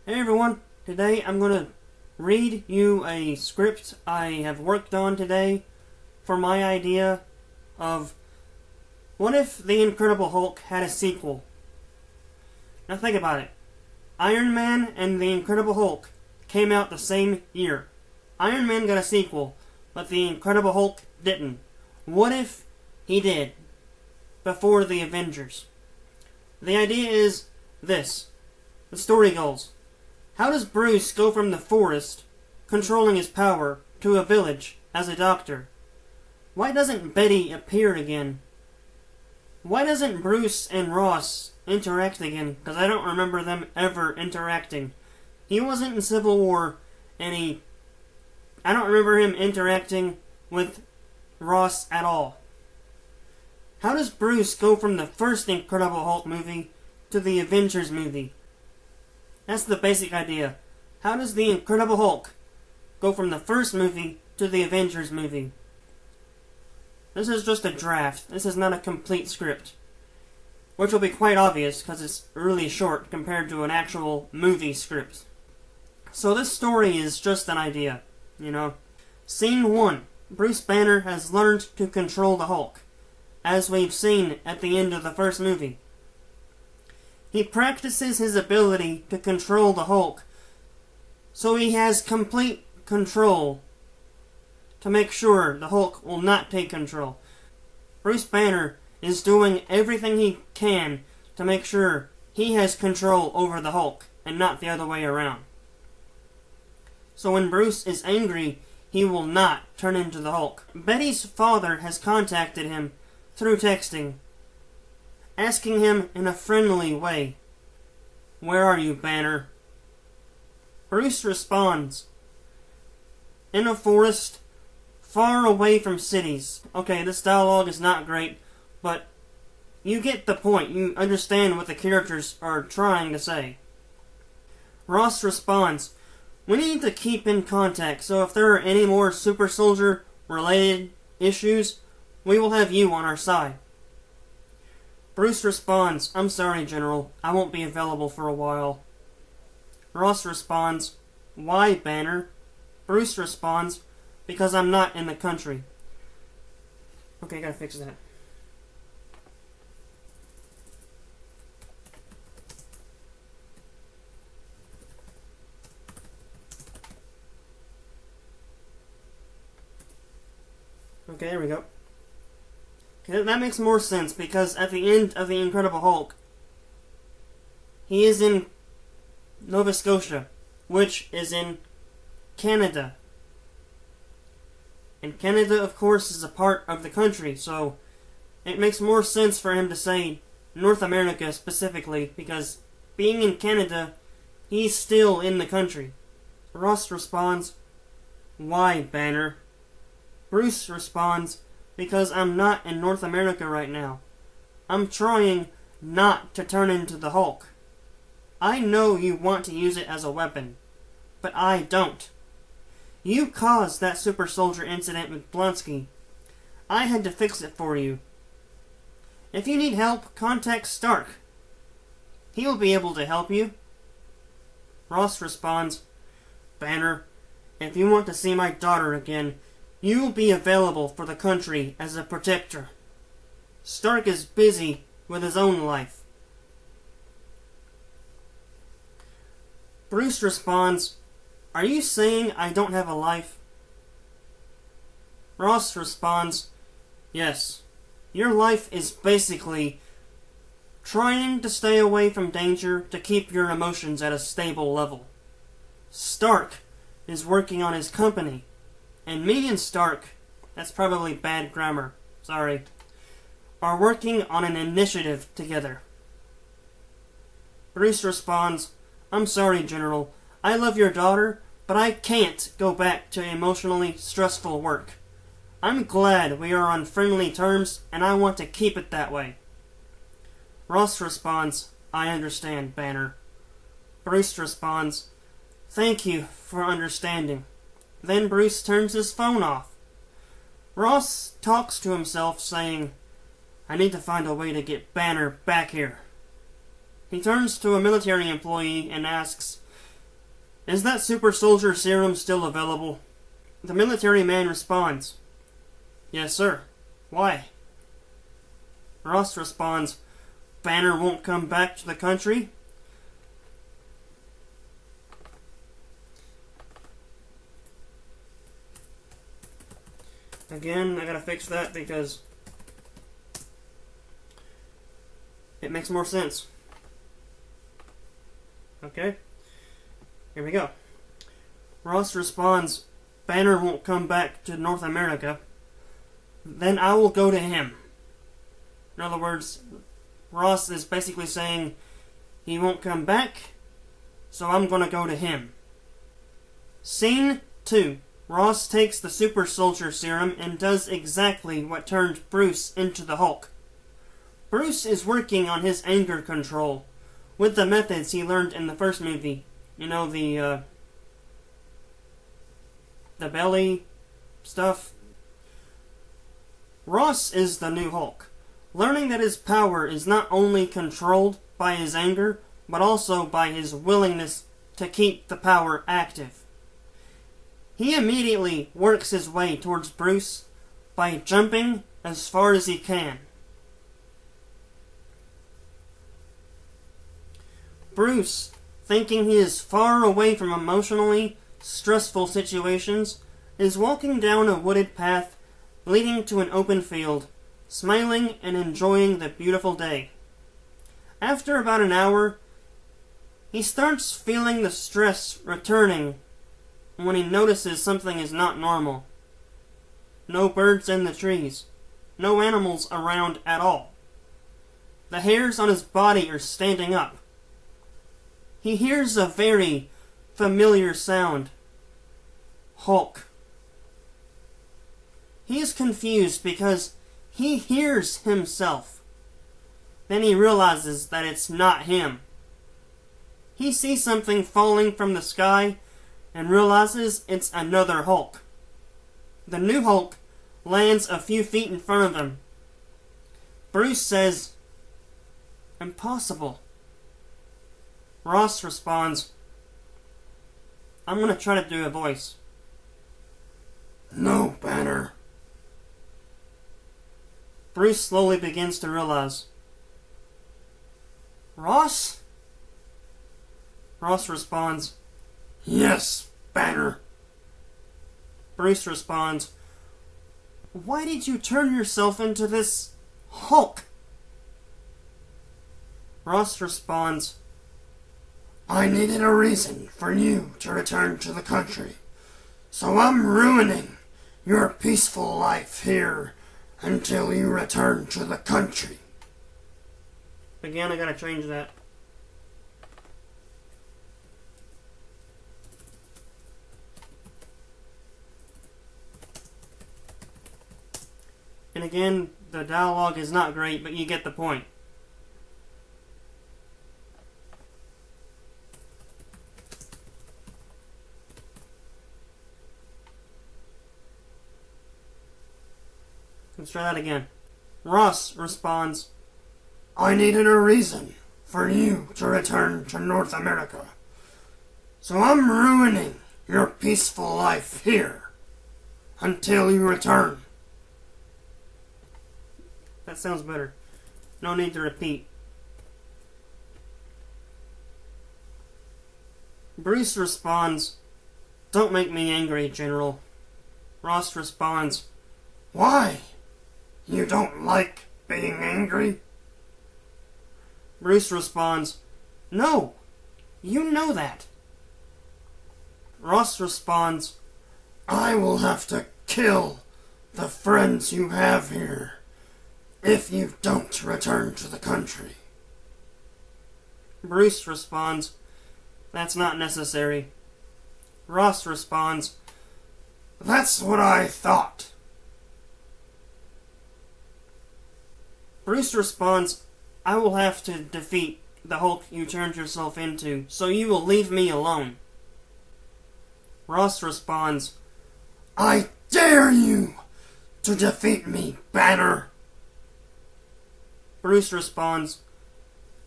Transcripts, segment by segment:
Hey everyone, today I'm going to read you a script I have worked on today for my idea of what if the Incredible Hulk had a sequel. Now think about it. Iron Man and the Incredible Hulk came out the same year. Iron Man got a sequel, but the Incredible Hulk didn't. What if he did before the Avengers? The idea is this. The story goes. How does Bruce go from the forest, controlling his power, to a village as a doctor? Why doesn't Betty appear again? Why doesn't Bruce and Ross interact again? Because I don't remember them ever interacting. He wasn't in Civil War, and I don't remember him interacting with Ross at all. How does Bruce go from the first Incredible Hulk movie to the Avengers movie? That's the basic idea. How does the Incredible Hulk go from the first movie to the Avengers movie? This is just a draft. This is not a complete script. Which will be quite obvious because it's really short compared to an actual movie script. So this story is just an idea, Scene 1. Bruce Banner has learned to control the Hulk, as we've seen at the end of the first movie. He practices his ability to control the Hulk, so he has complete control to make sure the Hulk will not take control. Bruce Banner is doing everything he can to make sure he has control over the Hulk and not the other way around. So when Bruce is angry, he will not turn into the Hulk. Betty's father has contacted him through texting, asking him in a friendly way, "Where are you, Banner?" Bruce responds, "In a forest, far away from cities." Okay, this dialogue is not great, but you get the point. You understand what the characters are trying to say. Ross responds, "We need to keep in contact, so if there are any more super soldier related issues, we will have you on our side." Bruce responds, "I'm sorry, General. I won't be available for a while." Ross responds, "Why, Banner?" Bruce responds, "Because I'm not in the country." Okay, gotta fix that. Okay, there we go. Okay, that makes more sense, because at the end of The Incredible Hulk, he is in Nova Scotia, which is in Canada. And Canada, of course, is a part of the country, so it makes more sense for him to say North America specifically, because being in Canada, he's still in the country. Ross responds, "Why, Banner?" Bruce responds, "Because I'm not in North America right now. I'm trying not to turn into the Hulk. I know you want to use it as a weapon, but I don't. You caused that super soldier incident with Blonsky. I had to fix it for you. If you need help, contact Stark. He will be able to help you." Ross responds, "Banner, if you want to see my daughter again, you will be available for the country as a protector. Stark is busy with his own life." Bruce responds, "Are you saying I don't have a life?" Ross responds, "Yes. Your life is basically trying to stay away from danger to keep your emotions at a stable level. Stark is working on his company. And me and Stark," that's probably bad grammar, sorry, "are working on an initiative together." Bruce responds, "I'm sorry, General. I love your daughter, but I can't go back to emotionally stressful work. I'm glad we are on friendly terms, and I want to keep it that way." Ross responds, "I understand, Banner." Bruce responds, "Thank you for understanding." Then Bruce turns his phone off. Ross talks to himself, saying, "I need to find a way to get Banner back here." He turns to a military employee and asks, Is that super soldier serum still available? The military man responds, Yes, sir. Why? Ross responds, Banner won't come back to the country. Again, I gotta fix that because it makes more sense. Okay? Here we go. Ross responds, Banner won't come back to North America. Then I will go to him. In other words, Ross is basically saying he won't come back, so I'm gonna go to him. Scene 2. Ross takes the super soldier serum and does exactly what turned Bruce into the Hulk. Bruce is working on his anger control with the methods he learned in the first movie. You know, the belly stuff. Ross is the new Hulk, learning that his power is not only controlled by his anger, but also by his willingness to keep the power active. He immediately works his way towards Bruce by jumping as far as he can. Bruce, thinking he is far away from emotionally stressful situations, is walking down a wooded path leading to an open field, smiling and enjoying the beautiful day. After about an hour, he starts feeling the stress returning when he notices something is not normal. No birds in the trees. No animals around at all. The hairs on his body are standing up. He hears a very familiar sound. Hulk. He is confused because he hears himself. Then he realizes that it's not him. He sees something falling from the sky and realizes it's another Hulk. The new Hulk lands a few feet in front of him. Bruce says, Impossible. Ross responds, I'm going to try to do a voice. No, Banner. Bruce slowly begins to realize. Ross? Ross responds, Yes, Banner. Bruce responds, Why did you turn yourself into this Hulk? Ross responds, I needed a reason for you to return to the country, so I'm ruining your peaceful life here until you return to the country. Again, I gotta change that. And again, the dialogue is not great, but you get the point. Let's try that again. Ross responds, I needed a reason for you to return to North America, so I'm ruining your peaceful life here until you return. That sounds better. No need to repeat. Bruce responds, Don't make me angry, General. Ross responds, Why? You don't like being angry? Bruce responds, No, you know that. Ross responds, I will have to kill the friends you have here if you don't return to the country. Bruce responds, That's not necessary. Ross responds, That's what I thought. Bruce responds, I will have to defeat the Hulk you turned yourself into, so you will leave me alone. Ross responds, I dare you to defeat me, Banner. Bruce responds,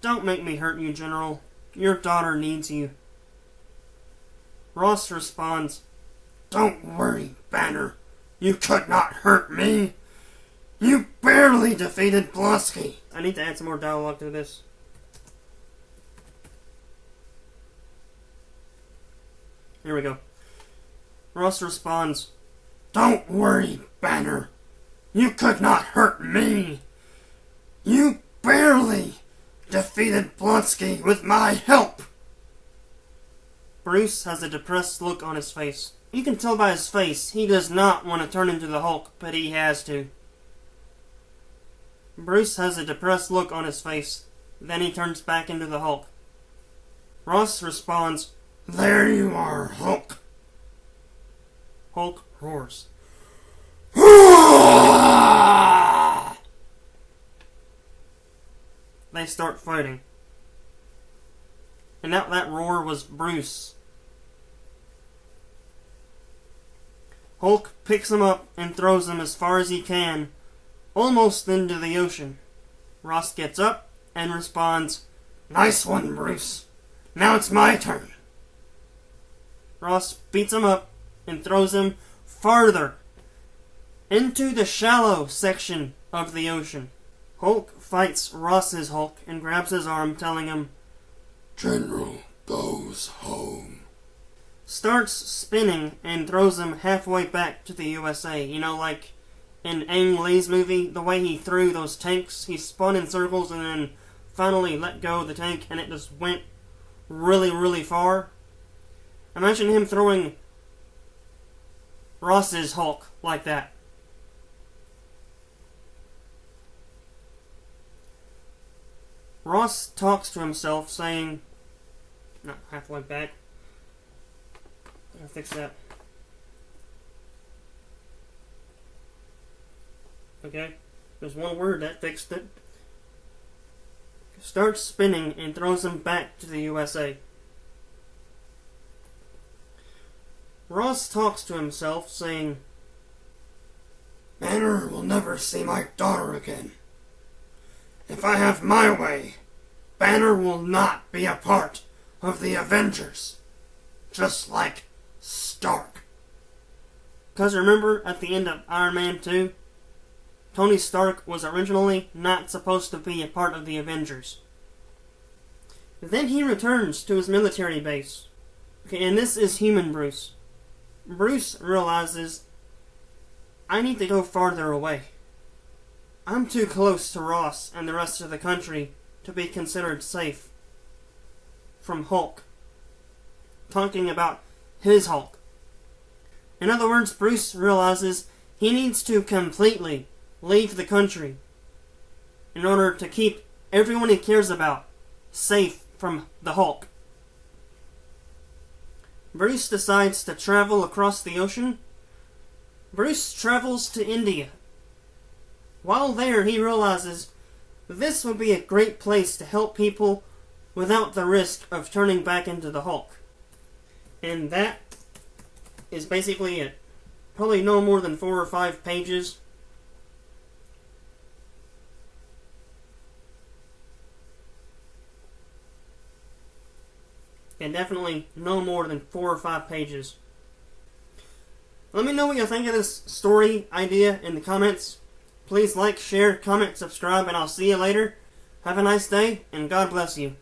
Don't make me hurt you, General. Your daughter needs you. Ross responds, "Don't worry, Banner. You could not hurt me. You barely defeated Blonsky." I need to add some more dialogue to this. Here we go. Ross responds, "Don't worry, Banner. You could not hurt me. You barely defeated Blonsky with my help." Bruce has a depressed look on his face. You can tell by his face he does not want to turn into the Hulk, but he has to. Bruce has a depressed look on his face. Then he turns back into the Hulk. Ross responds, "There you are, Hulk." Hulk roars. They start fighting. And that roar was Bruce. Hulk picks him up and throws him as far as he can, almost into the ocean. Ross gets up and responds, "Nice one, Bruce. Now it's my turn." Ross beats him up and throws him farther into the shallow section of the ocean. Hulk fights Ross's Hulk and grabs his arm, telling him, "General goes home." Starts spinning and throws him halfway back to the USA. You know, like in Ang Lee's movie, the way he threw those tanks, he spun in circles and then finally let go of the tank and it just went really, really far. Imagine him throwing Ross's Hulk like that. Ross talks to himself, saying, not halfway back. I'll fix that. Okay, there's one word that fixed it. Starts spinning and throws him back to the USA. Ross talks to himself, saying, "Banner will never see my daughter again. If I have my way, Banner will not be a part of the Avengers. Just like Stark." Because remember, at the end of Iron Man 2, Tony Stark was originally not supposed to be a part of the Avengers. Then he returns to his military base. Okay, and this is human Bruce. Bruce realizes, I need to go farther away. I'm too close to Ross and the rest of the country to be considered safe from Hulk. Talking about his Hulk. In other words, Bruce realizes he needs to completely leave the country in order to keep everyone he cares about safe from the Hulk. Bruce decides to travel across the ocean. Bruce travels to India. While there, he realizes this would be a great place to help people without the risk of turning back into the Hulk. And that is basically it. Probably no more than 4 or 5 pages. And definitely no more than 4 or 5 pages. Let me know what you think of this story idea in the comments. Please like, share, comment, subscribe, and I'll see you later. Have a nice day, and God bless you.